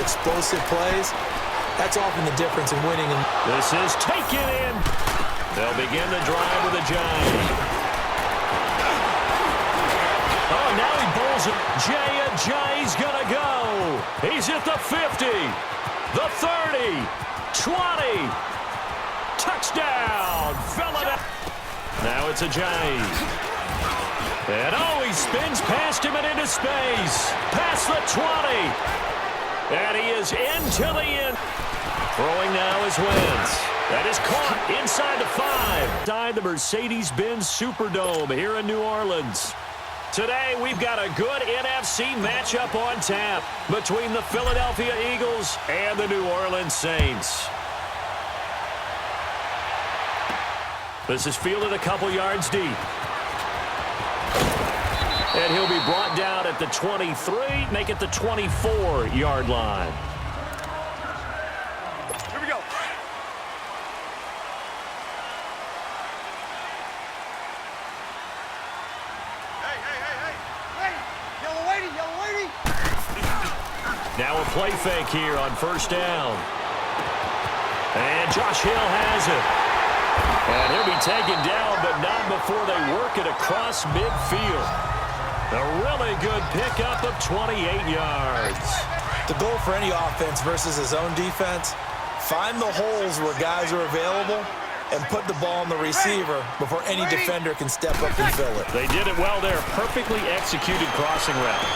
explosive plays. That's often the difference in winning. This is taken in. They'll begin the drive with a giant. Oh, now he bowls it. Jay's going to go. He's at the 50, the 30, 20. Touchdown, Philadelphia. Now it's a Jay. And he spins past him and into space. Past the 20. And he is into the end. Throwing now is Wentz. That is caught inside the 5. Inside the Mercedes-Benz Superdome here in New Orleans. Today, we've got a good NFC matchup on tap between the Philadelphia Eagles and the New Orleans Saints. This is fielded a couple yards deep. And he'll be brought down at the 23, make it the 24-yard line. Here we go. Hey, yellow lady. Now a play fake here on first down. And Josh Hill has it. And he'll be taken down, but not before they work it across midfield. A really good pickup of 28 yards. The goal for any offense versus his own defense, find the holes where guys are available and put the ball on the receiver before any defender can step up and fill it. They did it well there. Perfectly executed crossing route.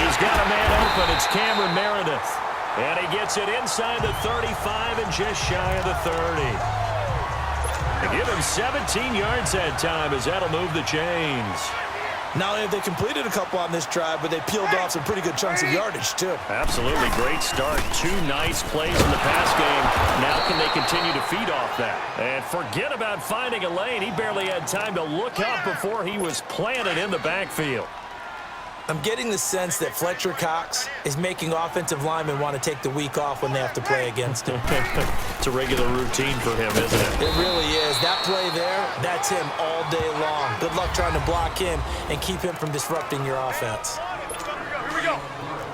He's got a man open. It's Cameron Meredith. And he gets it inside the 35 and just shy of the 30. They give him 17 yards that time as that'll move the chains. Not only have they completed a couple on this drive, but they peeled off some pretty good chunks of yardage, too. Absolutely. Great start. 2 nice plays in the pass game. Now can they continue to feed off that? And forget about finding a lane. He barely had time to look up before he was planted in the backfield. I'm getting the sense that Fletcher Cox is making offensive linemen want to take the week off when they have to play against him. It's a regular routine for him, isn't it? It really is. That play there, that's him all day long. Good luck trying to block him and keep him from disrupting your offense. Here we go.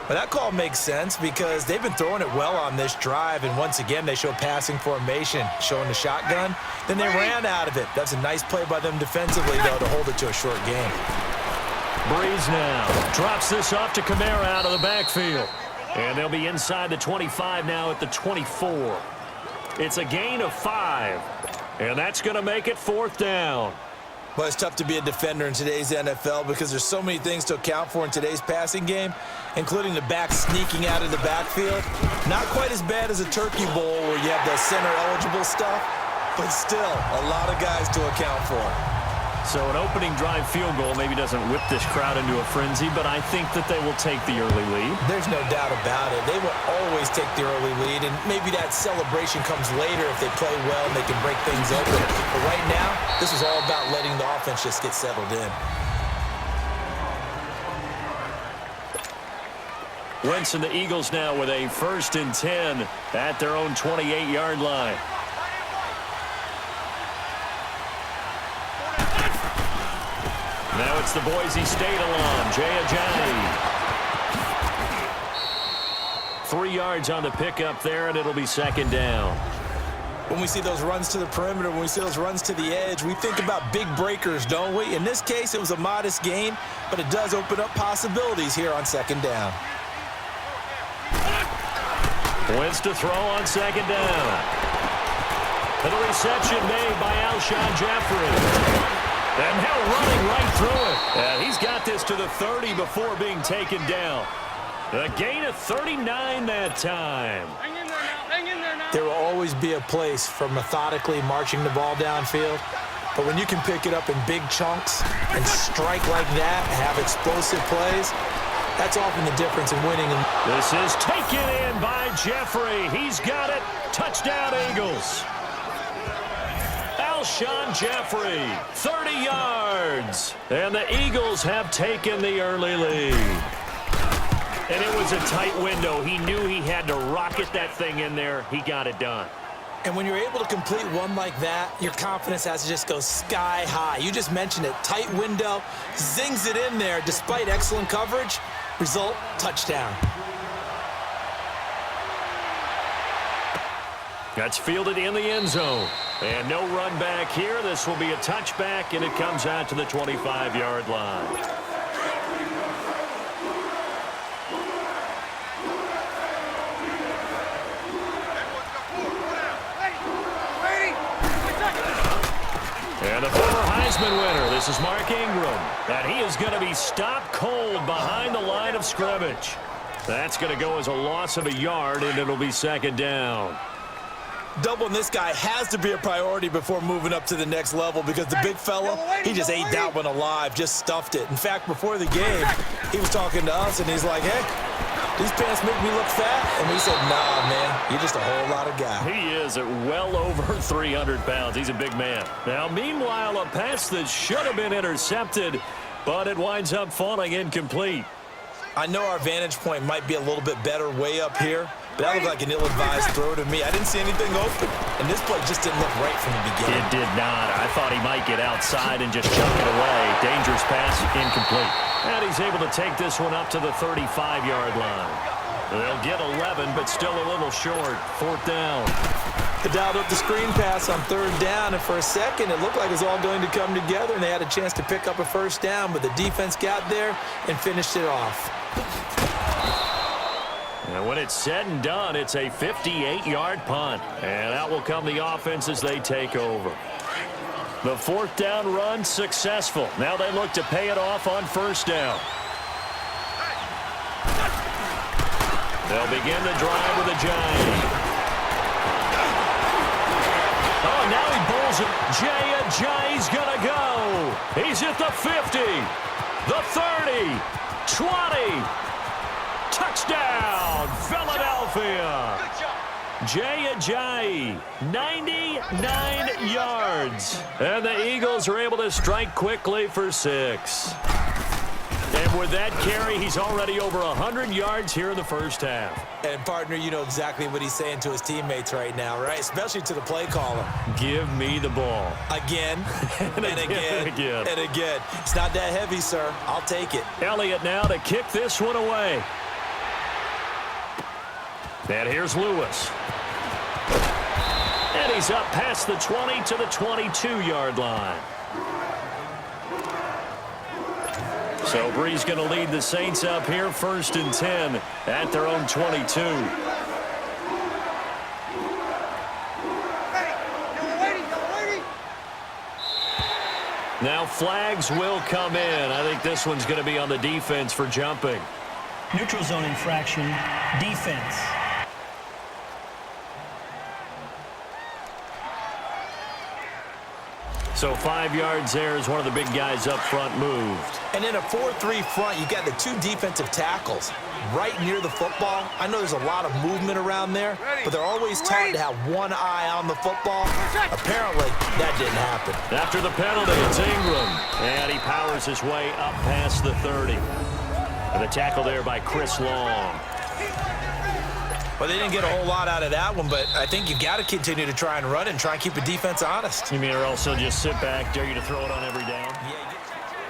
But that call makes sense because they've been throwing it well on this drive, and once again, they show passing formation, showing the shotgun. Then they ran out of it. That's a nice play by them defensively, though, to hold it to a short game. Breeze now drops this off to Kamara out of the backfield. And they'll be inside the 25 now at the 24. It's a gain of 5. And that's going to make it 4th down. Well, it's tough to be a defender in today's NFL because there's so many things to account for in today's passing game, including the back sneaking out of the backfield. Not quite as bad as a Turkey Bowl where you have the center-eligible stuff, but still a lot of guys to account for. So an opening drive field goal maybe doesn't whip this crowd into a frenzy, but I think that they will take the early lead. There's no doubt about it. They will always take the early lead, and maybe that celebration comes later if they play well and they can break things open. But right now, this is all about letting the offense just get settled in. Wentz and the Eagles now with a 1st and 10 at their own 28-yard line. Now it's the Boise State alum, Jay. 3 yards on the pickup there, and it'll be 2nd down. When we see those runs to the perimeter, when we see those runs to the edge, we think about big breakers, don't we? In this case, it was a modest gain, but it does open up possibilities here on 2nd down. Wentz to throw on 2nd down. And a reception made by Alshon Jeffrey. And now running right through it. And he's got this to the 30 before being taken down. A gain of 39 that time. Hang in there now. Hang in there now. There will always be a place for methodically marching the ball downfield. But when you can pick it up in big chunks and strike like that and have explosive plays, that's often the difference in winning. This is taken in by Jeffrey. He's got it. Touchdown, Eagles. Alshon Jeffrey, 30 yards. And the Eagles have taken the early lead. And it was a tight window. He knew he had to rocket that thing in there. He got it done. And when you're able to complete one like that, your confidence has to just go sky high. You just mentioned it. Tight window, zings it in there despite excellent coverage. Result, touchdown. That's fielded in the end zone. And no run back here. This will be a touchback, and it comes out to the 25-yard line. And the former Heisman winner, this is Mark Ingram. And he is going to be stopped cold behind the line of scrimmage. That's going to go as a loss of a yard, and it'll be second down. Doubling this guy has to be a priority before moving up to the next level because the big fella, he just ate that one alive, just stuffed it. In fact, before the game, he was talking to us, and he's like, hey, these pants make me look fat. And we said, nah, man, you're just a whole lot of guy. He is at well over 300 pounds. He's a big man. Now, meanwhile, a pass that should have been intercepted, but it winds up falling incomplete. I know our vantage point might be a little bit better way up here, but that looked like an ill-advised throw to me. I didn't see anything open, and this play just didn't look right from the beginning. It did not. I thought he might get outside and just chuck it away. Dangerous pass, incomplete. And he's able to take this one up to the 35-yard line. They'll get 11, but still a little short. Fourth down. They dialed up the screen pass on third down, and for a second, it looked like it was all going to come together, and they had a chance to pick up a first down, but the defense got there and finished it off. And when it's said and done, it's a 58-yard punt. And out will come the offense as they take over. The fourth down run successful. Now they look to pay it off on first down. They'll begin the drive with a giant. Oh, now he bowls it. Jay's going to go. He's at the 50, the 30, 20. Touchdown, Philadelphia. Jay, 99 yards. And the Eagles are able to strike quickly for 6. And with that carry, he's already over 100 yards here in the first half. And, partner, you know exactly what he's saying to his teammates right now, right? Especially to the play caller. Give me the ball. Again, and again. It's not that heavy, sir. I'll take it. Elliott now to kick this one away. And here's Lewis. And he's up past the 20 to the 22-yard line. So Bree's going to lead the Saints up here, 1st and 10 at their own 22. Now flags will come in. I think this one's going to be on the defense for jumping. Neutral zone infraction, defense. So 5 yards there as one of the big guys up front moved. And in a 4-3 front, you got the 2 defensive tackles right near the football. I know there's a lot of movement around there, but they're always taught to have one eye on the football. Apparently, that didn't happen. After the penalty, it's Ingram. And he powers his way up past the 30. And the tackle there by Chris Long. Well, they didn't get a whole lot out of that one, but I think you got to continue to try and run and try and keep the defense honest. You mean or also just sit back, dare you to throw it on every down?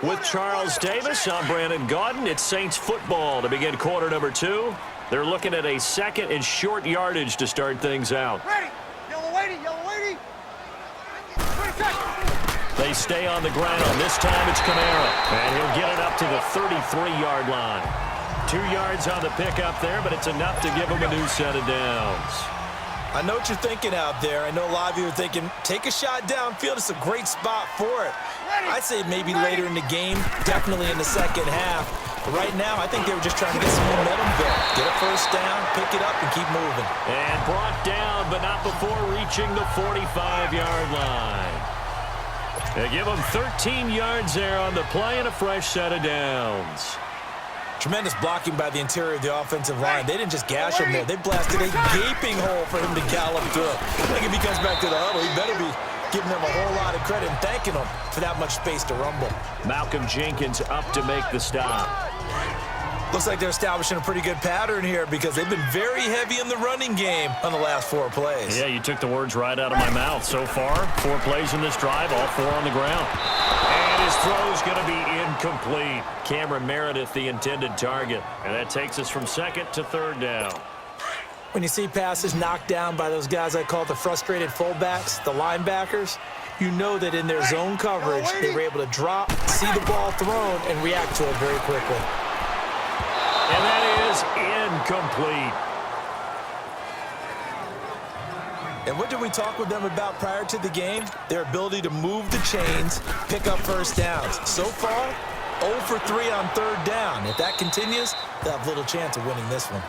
With Charles Davis, I'm Brandon Gaudin. It's Saints football to begin quarter number 2. They're looking at a second and short yardage to start things out. Ready. Yellow lady. They stay on the ground. This time it's Kamara. And he'll get it up to the 33-yard line. 2 yards on the pickup there, but it's enough to give him a new set of downs. I know what you're thinking out there. I know a lot of you are thinking, take a shot downfield. It's a great spot for it. I'd say maybe later in the game, definitely in the second half. But right now, I think they were just trying to get some momentum built. Get a first down, pick it up, and keep moving. And brought down, but not before reaching the 45-yard line. They give him 13 yards there on the play and a fresh set of downs. Tremendous blocking by the interior of the offensive line. They didn't just gash him there. They blasted a gaping hole for him to gallop through. I think if he comes back to the huddle, he better be giving them a whole lot of credit and thanking them for that much space to rumble. Malcolm Jenkins up to make the stop. Looks like they're establishing a pretty good pattern here because they've been very heavy in the running game on the last 4 plays. Yeah, you took the words right out of my mouth. So far, 4 plays in this drive, all 4 on the ground. And his throw's going to be incomplete. Cameron Meredith, the intended target. And that takes us from second to third down. When you see passes knocked down by those guys I call the frustrated fullbacks, the linebackers, you know that in their zone coverage, they were able to drop, see the ball thrown, and react to it very quickly. And that is incomplete. And what did we talk with them about prior to the game? Their ability to move the chains, pick up first downs. So far, 0 for 3 on third down. If that continues, they'll have little chance of winning this one.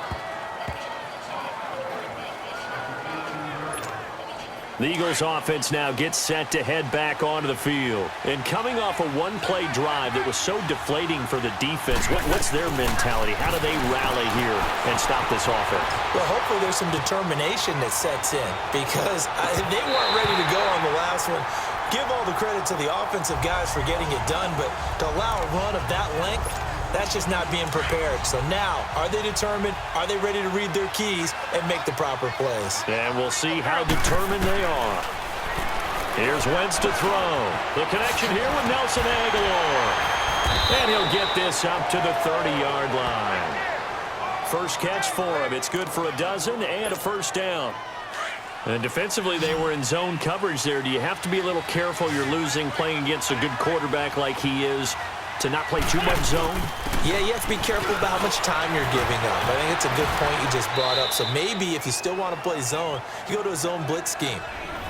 The Eagles offense now gets set to head back onto the field. And coming off a one-play drive that was so deflating for the defense, what's their mentality? How do they rally here and stop this offense? Well, hopefully there's some determination that sets in because they weren't ready to go on the last one. Give all the credit to the offensive guys for getting it done, but to allow a run of that length, that's just not being prepared. So now, are they determined? Are they ready to read their keys and make the proper plays? And we'll see how determined they are. Here's Wentz to throw. The connection here with Nelson Aguilar. And he'll get this up to the 30-yard line. First catch for him. It's good for a dozen and a first down. And defensively, they were in zone coverage there. Do you have to be a little careful? You're losing playing against a good quarterback like he is, to not play too much zone? Yeah, you have to be careful about how much time you're giving up. I think it's a good point you just brought up. So maybe if you still want to play zone, you go to a zone blitz scheme.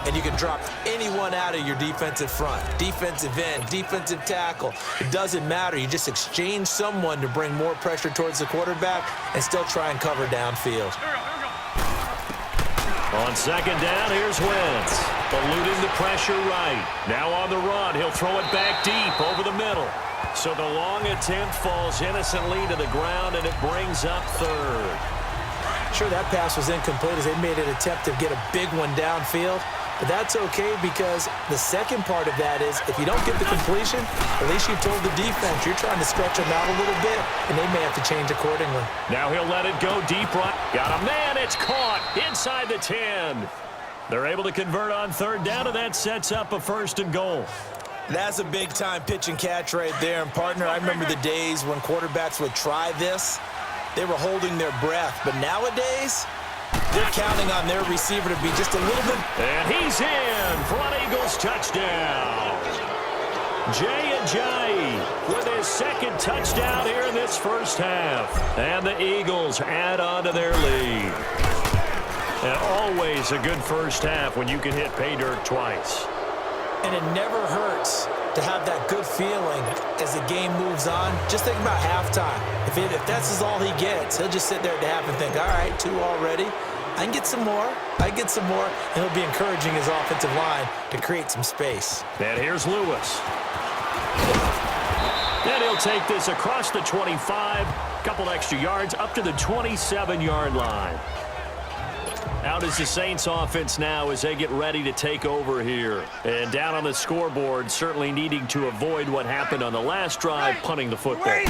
And you can drop anyone out of your defensive front. Defensive end, defensive tackle. It doesn't matter. You just exchange someone to bring more pressure towards the quarterback and still try and cover downfield. On second down, here's Wentz. Eluding the pressure right. Now on the run, he'll throw it back deep over the middle. So the long attempt falls innocently to the ground, and it brings up third. Sure, that pass was incomplete as they made an attempt to get a big one downfield. But that's okay because the second part of that is if you don't get the completion, at least you told the defense you're trying to stretch them out a little bit, and they may have to change accordingly. Now he'll let it go deep right. Got a man. It's caught inside the 10. They're able to convert on third down, and that sets up a first and goal. That's a big-time pitch and catch right there. And, partner, I remember the days when quarterbacks would try this. They were holding their breath. But nowadays, they're counting on their receiver to be just a little bit. And he's in for an Eagles touchdown. Jay Ajayi with his second touchdown here in this first half. And the Eagles add on to their lead. And always a good first half when you can hit pay dirt twice. And it never hurts to have that good feeling as the game moves on. Just think about halftime. If that's all he gets, he'll just sit there at the half and think, all right, 2 already. I can get some more. I can get some more. And he'll be encouraging his offensive line to create some space. And here's Lewis. And he'll take this across the 25. Couple extra yards up to the 27-yard line. Out is the Saints offense now as they get ready to take over here. And down on the scoreboard, certainly needing to avoid what happened on the last drive, punting the football.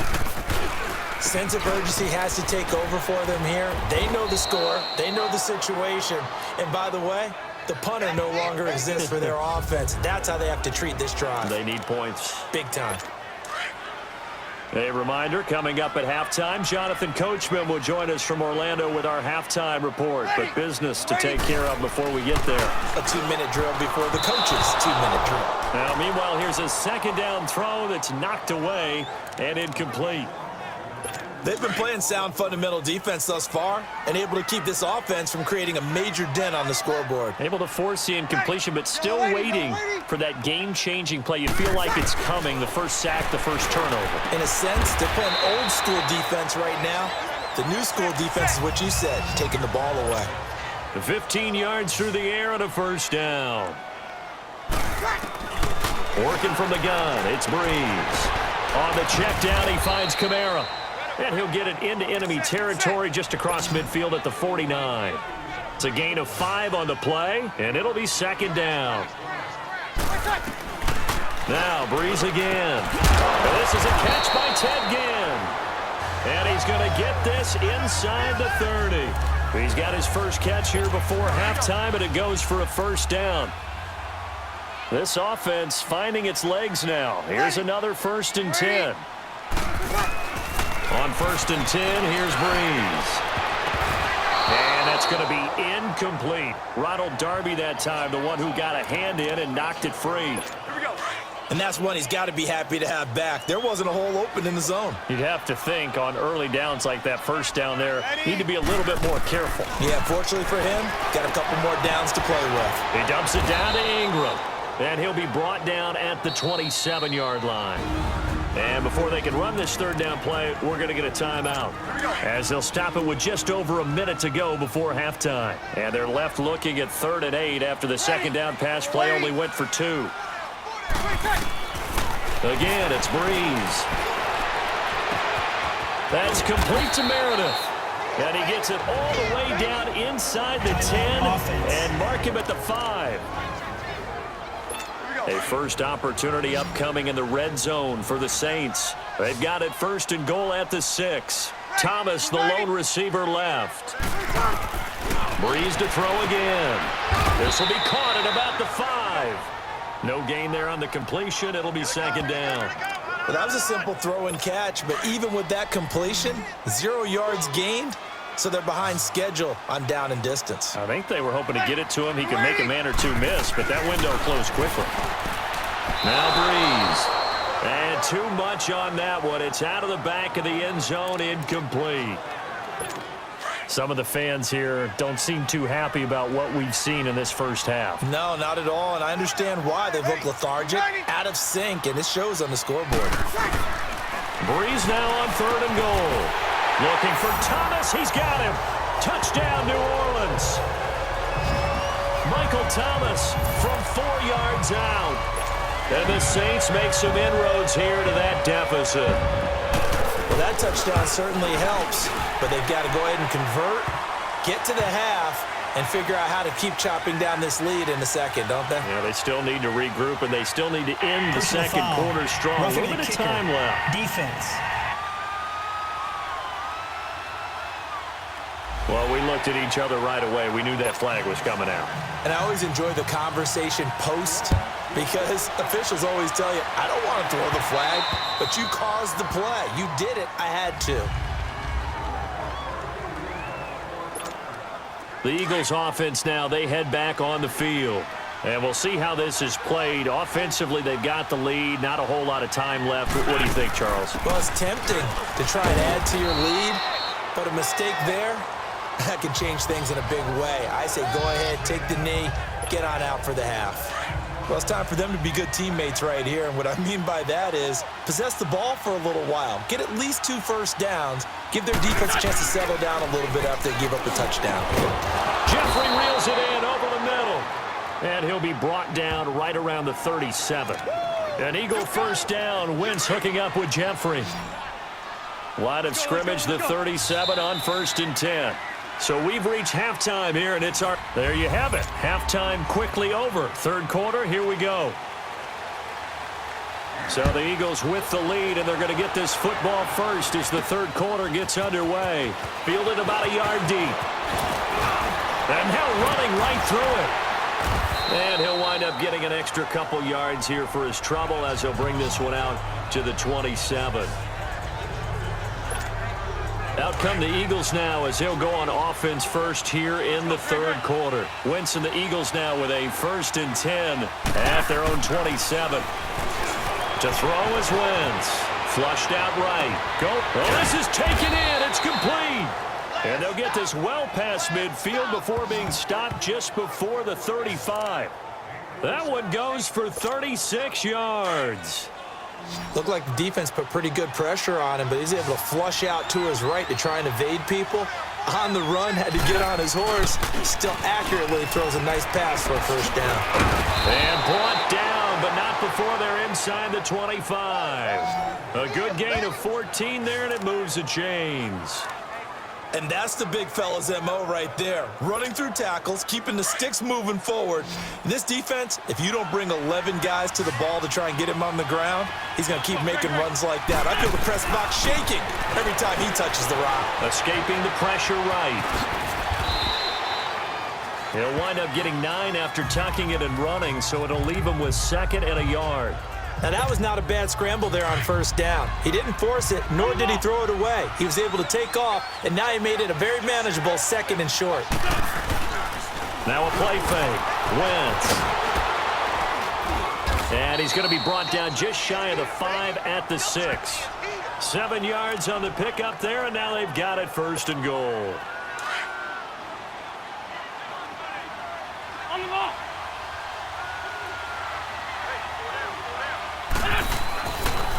Sense of urgency has to take over for them here. They know the score. They know the situation. And by the way, the punter no longer exists for their offense. That's how they have to treat this drive. They need points. Big time. A reminder, coming up at halftime, Jonathan Coachman will join us from Orlando with our halftime report. But business to take care of before we get there. A 2-minute drill before the coach's 2-minute drill. Now, meanwhile, here's a second down throw that's knocked away and incomplete. They've been playing sound fundamental defense thus far and able to keep this offense from creating a major dent on the scoreboard. Able to force the incompletion, but still waiting for that game-changing play. You feel like it's coming, the first sack, the first turnover. In a sense, they're playing old-school defense right now. The new-school defense is what you said, taking the ball away. The 15 yards through the air and a first down. Working from the gun, it's Breeze. On the check down, he finds Kamara. And he'll get it into enemy territory just across midfield at the 49. It's a gain of 5 on the play, and it'll be second down. Now, Breeze again. And this is a catch by Ted Ginn. And he's going to get this inside the 30. He's got his first catch here before halftime, and it goes for a first down. This offense finding its legs now. Here's another 1st and 10. On 1st and 10, here's Breeze. And that's It's going to be incomplete. Ronald Darby that time, the one who got a hand in and knocked it free. And that's one he's got to be happy to have back. There wasn't a hole open in the zone. You'd have to think on early downs like that first down there, need to be a little bit more careful. Yeah, fortunately for him, got a couple more downs to play with. He dumps it down to Ingram. And he'll be brought down at the 27-yard line. And before they can run this third down play, we're going to get a timeout, as they'll stop it with just over a minute to go before halftime. And they're left looking at 3rd and 8 after the second down pass play only went for 2. Again, it's Breeze. That's complete to Meredith. And he gets it all the way down inside the 10 and mark him at the 5. A first opportunity upcoming in the red zone for the Saints. They've got it 1st and goal at the 6. Thomas, the lone receiver, left. Breeze to throw again. This will be caught at about the 5. No gain there on the completion. It'll be 2nd down. Well, that was a simple throw and catch, but even with that completion, 0 yards gained, so they're behind schedule on down and distance. I think they were hoping to get it to him. He could make a man or two miss, but that window closed quickly. Now Breeze. And too much on that one. It's out of the back of the end zone, incomplete. Some of the fans here don't seem too happy about what we've seen in this first half. No, not at all, and I understand why. They look lethargic, out of sync, and it shows on the scoreboard. Breeze now on 3rd and goal. Looking for Thomas. He's got him. Touchdown, New Orleans. Michael Thomas from 4 yards out. And the Saints make some inroads here to that deficit. Well, that touchdown certainly helps, but they've got to go ahead and convert, get to the half, and figure out how to keep chopping down this lead in the second, don't they? Yeah, they still need to regroup, and they still need to end the second quarter strong. A little bit of time left. Defense. Well, we looked at each other right away. We knew that flag was coming out. And I always enjoy the conversation post, because officials always tell you, I don't want to throw the flag, but you caused the play. You did it. I had to. The Eagles offense now, they head back on the field. And we'll see how this is played. Offensively, they've got the lead. Not a whole lot of time left. What do you think, Charles? Well, it's tempting to try and add to your lead, but a mistake there, that can change things in a big way. I say go ahead, take the knee, get on out for the half. Well, it's time for them to be good teammates right here, and what I mean by that is possess the ball for a little while. Get at least 2 first downs. Give their defense a chance to settle down a little bit after they give up a touchdown. Jeffrey reels it in over the middle. And he'll be brought down right around the 37. An Eagle first down. Wentz hooking up with Jeffrey. Line of scrimmage, the 37 on 1st and 10. So we've reached halftime here, and it's our... There you have it. Halftime quickly over. 3rd quarter, here we go. So the Eagles with the lead, and they're going to get this football first as the 3rd quarter gets underway. Fielded about a yard deep. And now running right through it. And he'll wind up getting an extra couple yards here for his trouble as he'll bring this one out to the 27. Out come the Eagles now as they'll go on offense first here in the 3rd quarter. Wentz and the Eagles now with a 1st and 10 at their own 27. To throw is Wentz. Flushed out right. Go. Oh, this is taken in. It's complete. And they'll get this well past midfield before being stopped just before the 35. That one goes for 36 yards. Looked like the defense put pretty good pressure on him, but he's able to flush out to his right to try and evade people. On the run, had to get on his horse. Still accurately throws a nice pass for a first down. And brought down, but not before they're inside the 25. A good gain of 14 there, and it moves the chains. And that's the big fella's MO right there. Running through tackles, keeping the sticks moving forward. This defense, if you don't bring 11 guys to the ball to try and get him on the ground, he's going to keep making runs like that. I feel the press box shaking every time he touches the rock. Escaping the pressure right. He'll wind up getting 9 after tucking it and running, so it'll leave him with 2nd and a yard. Now, that was not a bad scramble there on first down. He didn't force it, nor did he throw it away. He was able to take off, and now he made it a very manageable 2nd and short. Now a play fake. Wentz. And he's going to be brought down just shy of the 5 at the 6. 7 yards on the pickup there, and now they've got it 1st and goal.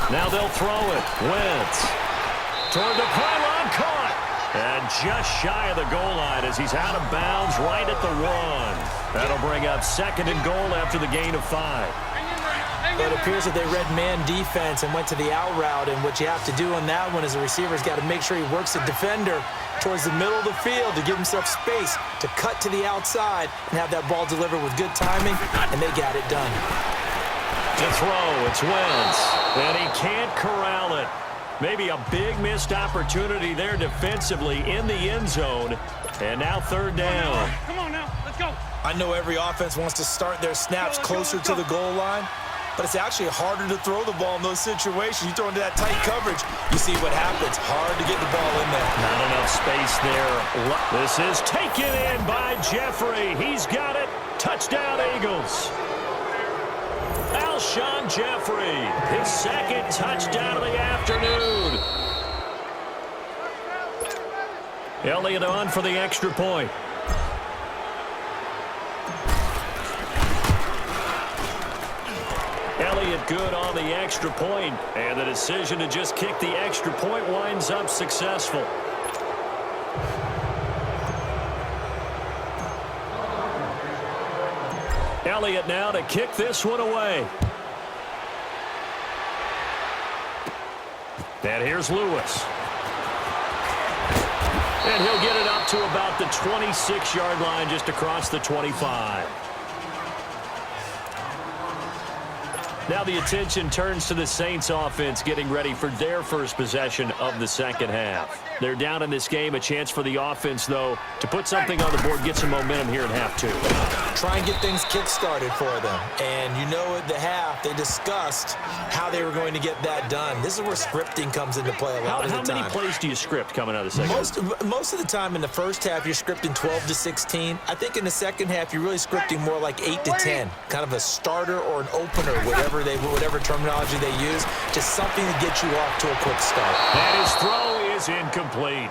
Now they'll throw it. Wentz. Toward the pylon, caught. And just shy of the goal line as he's out of bounds right at the 1. That'll bring up 2nd and goal after the gain of 5. It appears that they read man defense and went to the out route, and what you have to do on that one is the receiver's got to make sure he works the defender towards the middle of the field to give himself space to cut to the outside and have that ball delivered with good timing, and they got it done. To throw, it's Wentz, and he can't corral it. Maybe a big missed opportunity there defensively in the end zone, and now 3rd down. Come on now, let's go. I know every offense wants to start their snaps closer to the goal line, but it's actually harder to throw the ball in those situations. You throw into that tight coverage, you see what happens. Hard to get the ball in there. Not enough space there. This is taken in by Jeffrey. He's got it. Touchdown, Eagles. Alshon Jeffrey, his 2nd touchdown of the afternoon. Elliott on for the extra point. Elliott good on the extra point, and the decision to just kick the extra point winds up successful. Elliott now to kick this one away. And here's Lewis. And he'll get it up to about the 26-yard line, just across the 25. Now the attention turns to the Saints offense getting ready for their first possession of the 2nd half. They're down in this game. A chance for the offense, though, to put something on the board, get some momentum here in half 2. Try and get things kick-started for them. And you know at the half, they discussed how they were going to get that done. This is where scripting comes into play a lot of the time. How many plays do you script coming out of the second? Most of the time in the first half, you're scripting 12 to 16. I think in the second half, you're really scripting more like 8 to 10. Kind of a starter or an opener, whatever terminology they use. Just something to get you off to a quick start. And his throw is incomplete.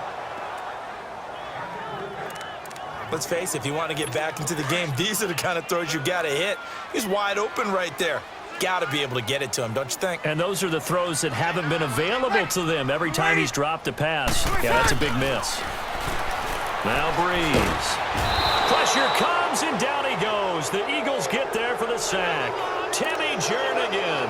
Let's face it, if you want to get back into the game, these are the kind of throws you got to hit. He's wide open right there. Got to be able to get it to him, don't you think? And those are the throws that haven't been available to them every time he's dropped a pass. Yeah, that's a big miss. Now Breeze. Pressure comes, and down he goes. The Eagles get there for the sack. Timmy Jernigan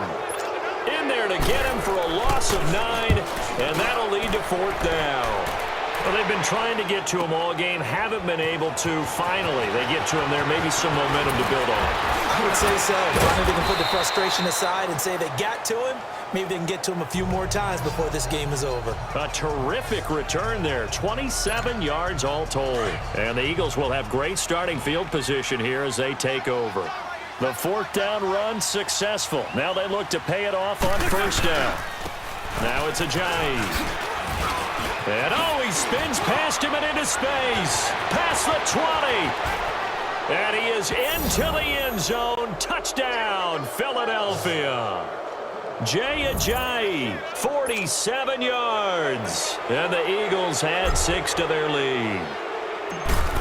in there to get him for a loss of 9, and that'll lead to 4th down. Well, they've been trying to get to him all game, haven't been able to. Finally, they get to him there. Maybe some momentum to build on. I would say so. Finally, they can put the frustration aside and say they got to him. Maybe they can get to him a few more times before this game is over. A terrific return there. 27 yards all told. And the Eagles will have great starting field position here as they take over. The 4th down run successful. Now they look to pay it off on 1st down. Now it's Ajayi. And he spins past him and into space. Past the 20. And he is into the end zone. Touchdown, Philadelphia. Jay Ajayi, 47 yards. And the Eagles had 6 to their lead.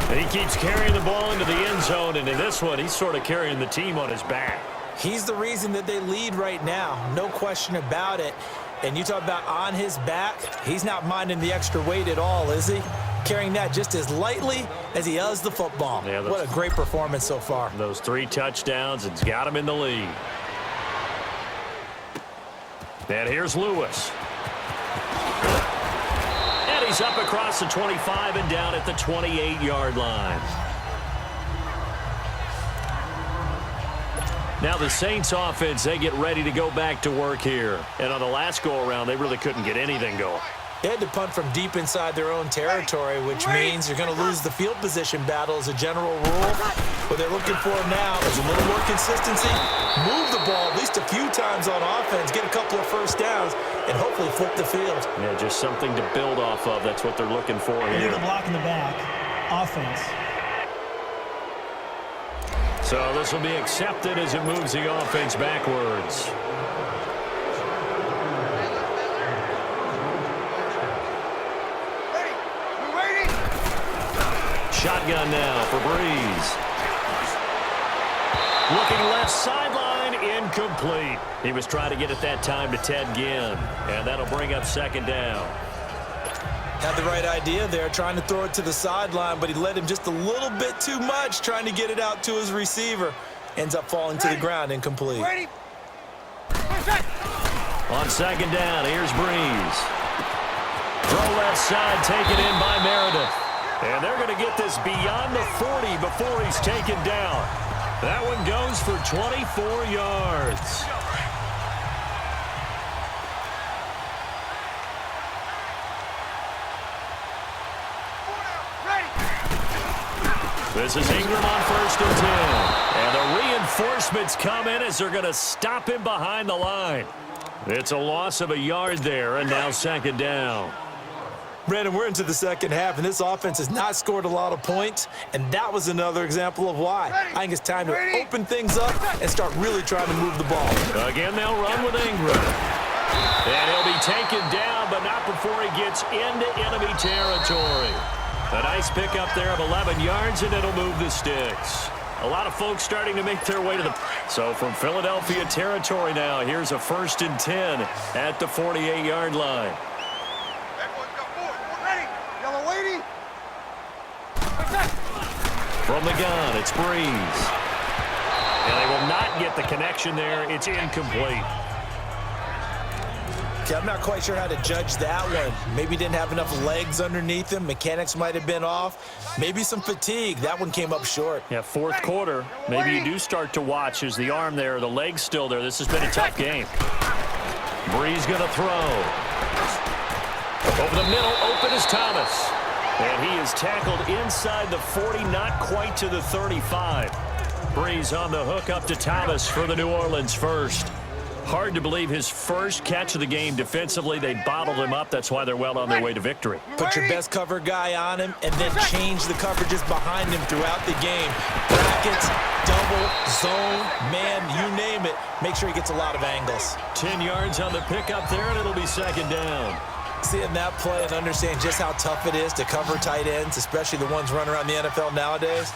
And he keeps carrying the ball into the end zone, and in this one, he's sort of carrying the team on his back. He's the reason that they lead right now. No question about it. And you talk about on his back, he's not minding the extra weight at all, is he? Carrying that just as lightly as he does the football. Yeah, what a great performance so far. Those 3 touchdowns, it's got him in the lead. And here's Lewis. And he's up across the 25 and down at the 28-yard line. Now the Saints offense, they get ready to go back to work here. And on the last go-around, they really couldn't get anything going. They had to punt from deep inside their own territory, which means you're going to lose the field position battle as a general rule. What they're looking for now is a little more consistency, move the ball at least a few times on offense, get a couple of first downs, and hopefully flip the field. Yeah, just something to build off of. That's what they're looking for They here. need a block in the back. Offense. So this will be accepted as it moves the offense backwards. Shotgun now for Breeze. Looking left sideline, incomplete. He was trying to get it that time to Ted Ginn, and that'll bring up second down. Had the right idea there, trying to throw it to the sideline, but he led him just a little bit too much, trying to get it out to his receiver. Ends up falling to the ground, incomplete. On second down, here's Breeze. Throw left side, taken in by Meredith. And they're going to get this beyond the 40 before he's taken down. That one goes for 24 yards. This is Ingram on 1st and 10. And the reinforcements come in as they're going to stop him behind the line. It's a loss of a yard there, and now second down. Brandon, we're into the second half, and this offense has not scored a lot of points, and that was another example of why. I think it's time to open things up and start really trying to move the ball. Again, they'll run with Ingram. And he'll be taken down, but not before he gets into enemy territory. A nice pickup there of 11 yards, and it'll move the sticks. A lot of folks starting to make their way to the... So from Philadelphia territory now, here's a 1st and 10 at the 48-yard line. From the gun, it's Breeze. And they will not get the connection there. It's incomplete. Okay, I'm not quite sure how to judge that one. Maybe didn't have enough legs underneath him. Mechanics might have been off. Maybe some fatigue. That one came up short. Yeah, fourth quarter. Maybe you do start to watch as the arm there, the leg's still there. This has been a tough game. Breeze going to throw. Over the middle, open is Thomas. And he is tackled inside the 40, not quite to the 35. Breeze on the hook up to Thomas for the New Orleans first. Hard to believe his first catch of the game defensively. They bottled him up. That's why they're well on their way to victory. Put your best cover guy on him and then change the coverages behind him throughout the game. Brackets, double, zone, man, you name it. Make sure he gets a lot of angles. 10 yards on the pickup there, and it'll be second down. Seeing that play and understand just how tough it is to cover tight ends, especially the ones running around the NFL nowadays,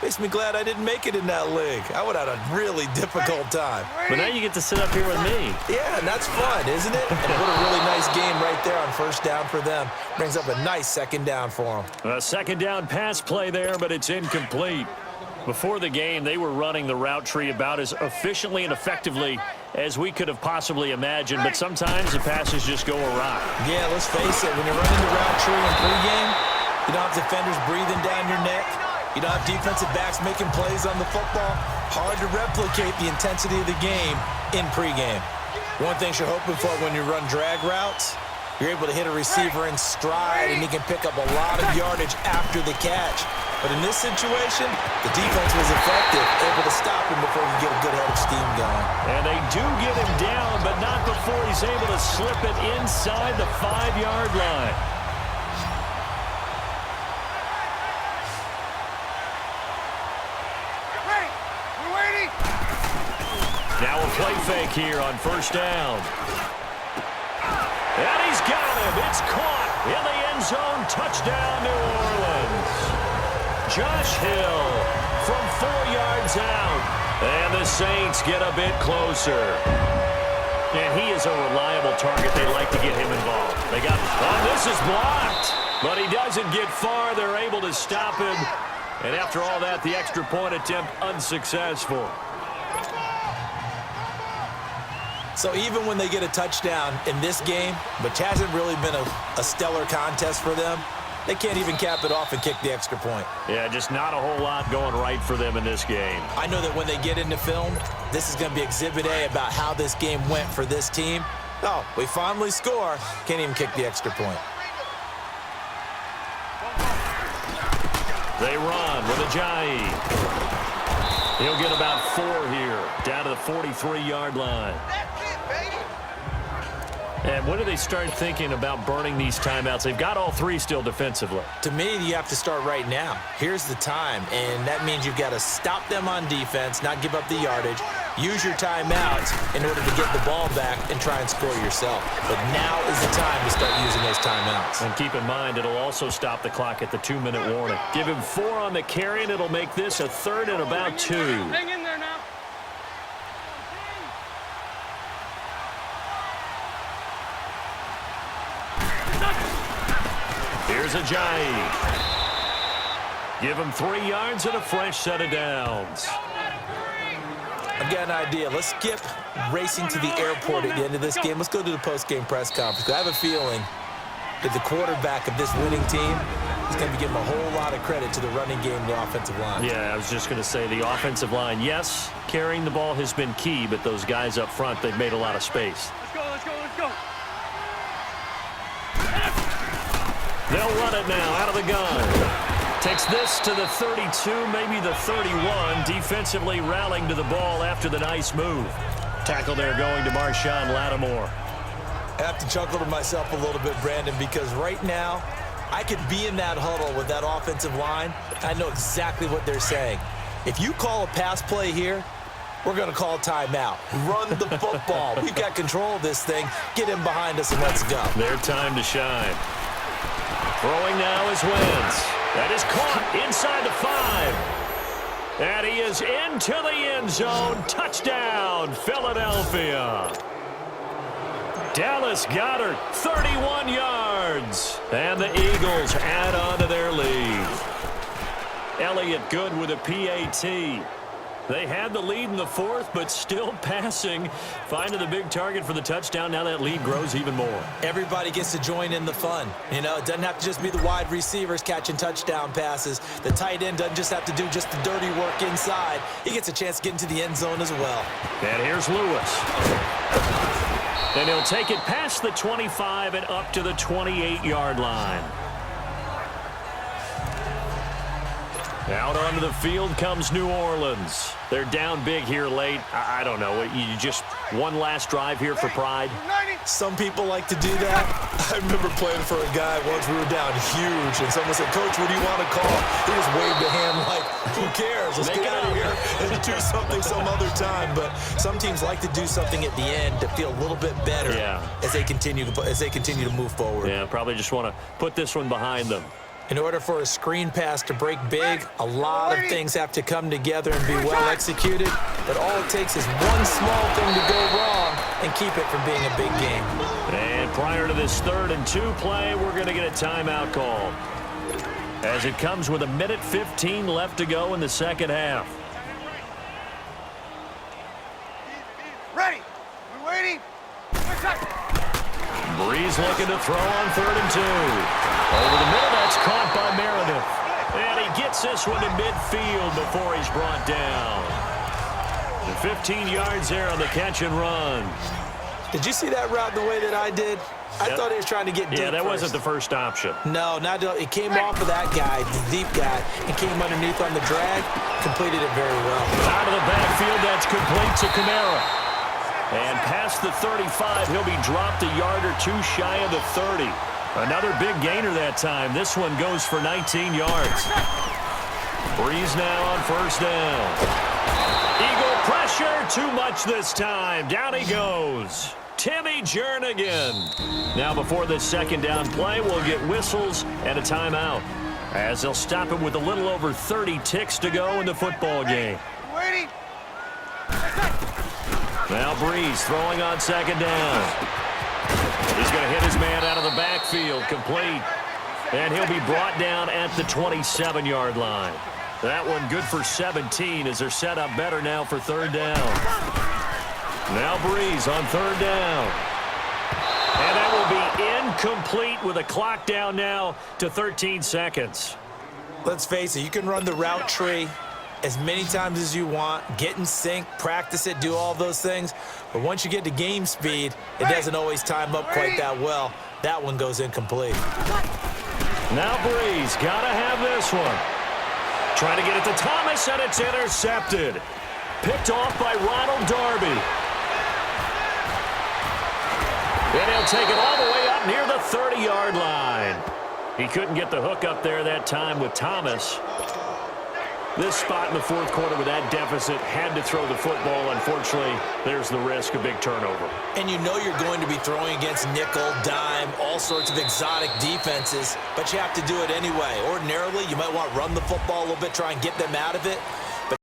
makes me glad I didn't make it in that league. I would have had a really difficult time. But now you get to sit up here with me. Yeah, and that's fun, isn't it? And what a really nice game right there on 1st down for them. Brings up a nice second down for them. A second down pass play there, but it's incomplete. Before the game, they were running the route tree about as efficiently and effectively as we could have possibly imagined, but sometimes the passes just go awry. Yeah, let's face it, when you're running the route tree in pregame, you don't have defenders breathing down your neck. You don't have defensive backs making plays on the football. Hard to replicate the intensity of the game in pregame. One thing you're hoping for when you run drag routes, you're able to hit a receiver in stride, and he can pick up a lot of yardage after the catch. But in this situation, the defense was effective, able to stop him before he get a good head of steam going. And they do get him down, but not before he's able to slip it inside the 5-yard line. Now a play fake here on 1st down. And he's got him. It's caught in the end zone. Touchdown, New Orleans. Josh Hill from 4 yards out. And the Saints get a bit closer. And he is a reliable target. They like to get him involved. They got, oh, this is blocked. But he doesn't get far. They're able to stop him. And after all that, the extra point attempt unsuccessful. So even when they get a touchdown in this game, which hasn't really been a stellar contest for them, they can't even cap it off and kick the extra point. Yeah, just not a whole lot going right for them in this game. I know that when they get into film, this is going to be Exhibit A about how this game went for this team. Oh, we finally score. Can't even kick the extra point. They run with Ajayi. He'll get about 4 here, down to the 43-yard line. And when do they start thinking about burning these timeouts? They've got all 3 still defensively. To me, you have to start right now. Here's the time, and that means you've got to stop them on defense, not give up the yardage, use your timeouts in order to get the ball back and try and score yourself. But now is the time to start using those timeouts. And keep in mind, it'll also stop the clock at the 2-minute warning. Give him 4 on the carry, and it'll make this a 3rd and about 2. Hang in there now. Here's Ajayi. Give him 3 yards and a fresh set of downs. I've got an idea. Let's skip racing to the airport at the end of this game. Let's go to the post-game press conference. I have a feeling that the quarterback of this winning team is going to be giving a whole lot of credit to the running game and the offensive line. Yeah, I was just going to say the offensive line, yes, carrying the ball has been key, but those guys up front, they've made a lot of space. Let's go, let's go, let's go. They'll run it now out of the gun. Takes this to the 32, maybe the 31. Defensively rallying to the ball after the nice move. Tackle there going to Marshawn Lattimore. I have to chuckle to myself a little bit, Brandon, because right now I could be in that huddle with that offensive line. I know exactly what they're saying. If you call a pass play here, we're going to call a timeout. Run the football. We've got control of this thing. Get in behind us and let's go. Their time to shine. Throwing now is Wentz. That is caught inside the 5. And he is into the end zone. Touchdown, Philadelphia. Dallas Goedert, 31 yards. And the Eagles add on to their lead. Elliott good with a PAT. They had the lead in the 4th, but still passing. Finding the big target for the touchdown. Now that lead grows even more. Everybody gets to join in the fun. You know, it doesn't have to just be the wide receivers catching touchdown passes. The tight end doesn't just have to do just the dirty work inside. He gets a chance to get into the end zone as well. And here's Lewis. And he'll take it past the 25 and up to the 28-yard line. Out onto the field comes New Orleans. They're down big here late. I don't know. You just one last drive here for pride. Some people like to do that. I remember playing for a guy once. We were down huge, and someone said, "Coach, what do you want to call?" He just waved a hand like, "Who cares? Let's get out of here and do something some other time." But some teams like to do something at the end to feel a little bit better as they continue to move forward. Yeah, probably just want to put this one behind them. In order for a screen pass to break big, a lot of things have to come together and be well executed. But all it takes is one small thing to go wrong and keep it from being a big game. And prior to this 3rd and 2 play, we're going to get a timeout call. As it comes with 1:15 left to go in the second half. Ready. We're waiting. Breeze looking to throw on 3rd and 2. Over the middle, that's caught by Meredith. And he gets this one to midfield before he's brought down. The 15 yards there on the catch and run. Did you see that route the way that I did? I thought he was trying to get deep. Yeah, that first. wasn't the first option. No, not at all. It came off of that guy, the deep guy, and came underneath on the drag. Completed it very well. Out of the backfield, that's complete to Kamara. And past the 35, he'll be dropped a yard or 2 shy of the 30. Another big gainer that time. This one goes for 19 yards. Breeze now on 1st down. Eagle pressure, too much this time. Down he goes. Timmy Jernigan. Now before this 2nd down play, we'll get whistles and a timeout, as they'll stop him with a little over 30 ticks to go in the football game. Waiting. Now Breeze throwing on 2nd down. He's going to hit his man out of the backfield, complete. And he'll be brought down at the 27-yard line. That one good for 17 as they're set up better now for 3rd down. Now Breeze on 3rd down. And that will be incomplete with a clock down now to 13 seconds. Let's face it, you can run the route tree as many times as you want, get in sync, practice it, do all those things. But once you get to game speed, it doesn't always time up quite that well. That one goes incomplete. Now Breeze got to have this one. Trying to get it to Thomas, and it's intercepted. Picked off by Ronald Darby. And he'll take it all the way up near the 30-yard line. He couldn't get the hook up there that time with Thomas. This spot in the fourth quarter with that deficit, had to throw the football. Unfortunately, there's the risk of big turnover. And you know you're going to be throwing against nickel, dime, all sorts of exotic defenses, but you have to do it anyway. Ordinarily, you might want to run the football a little bit, try and get them out of it.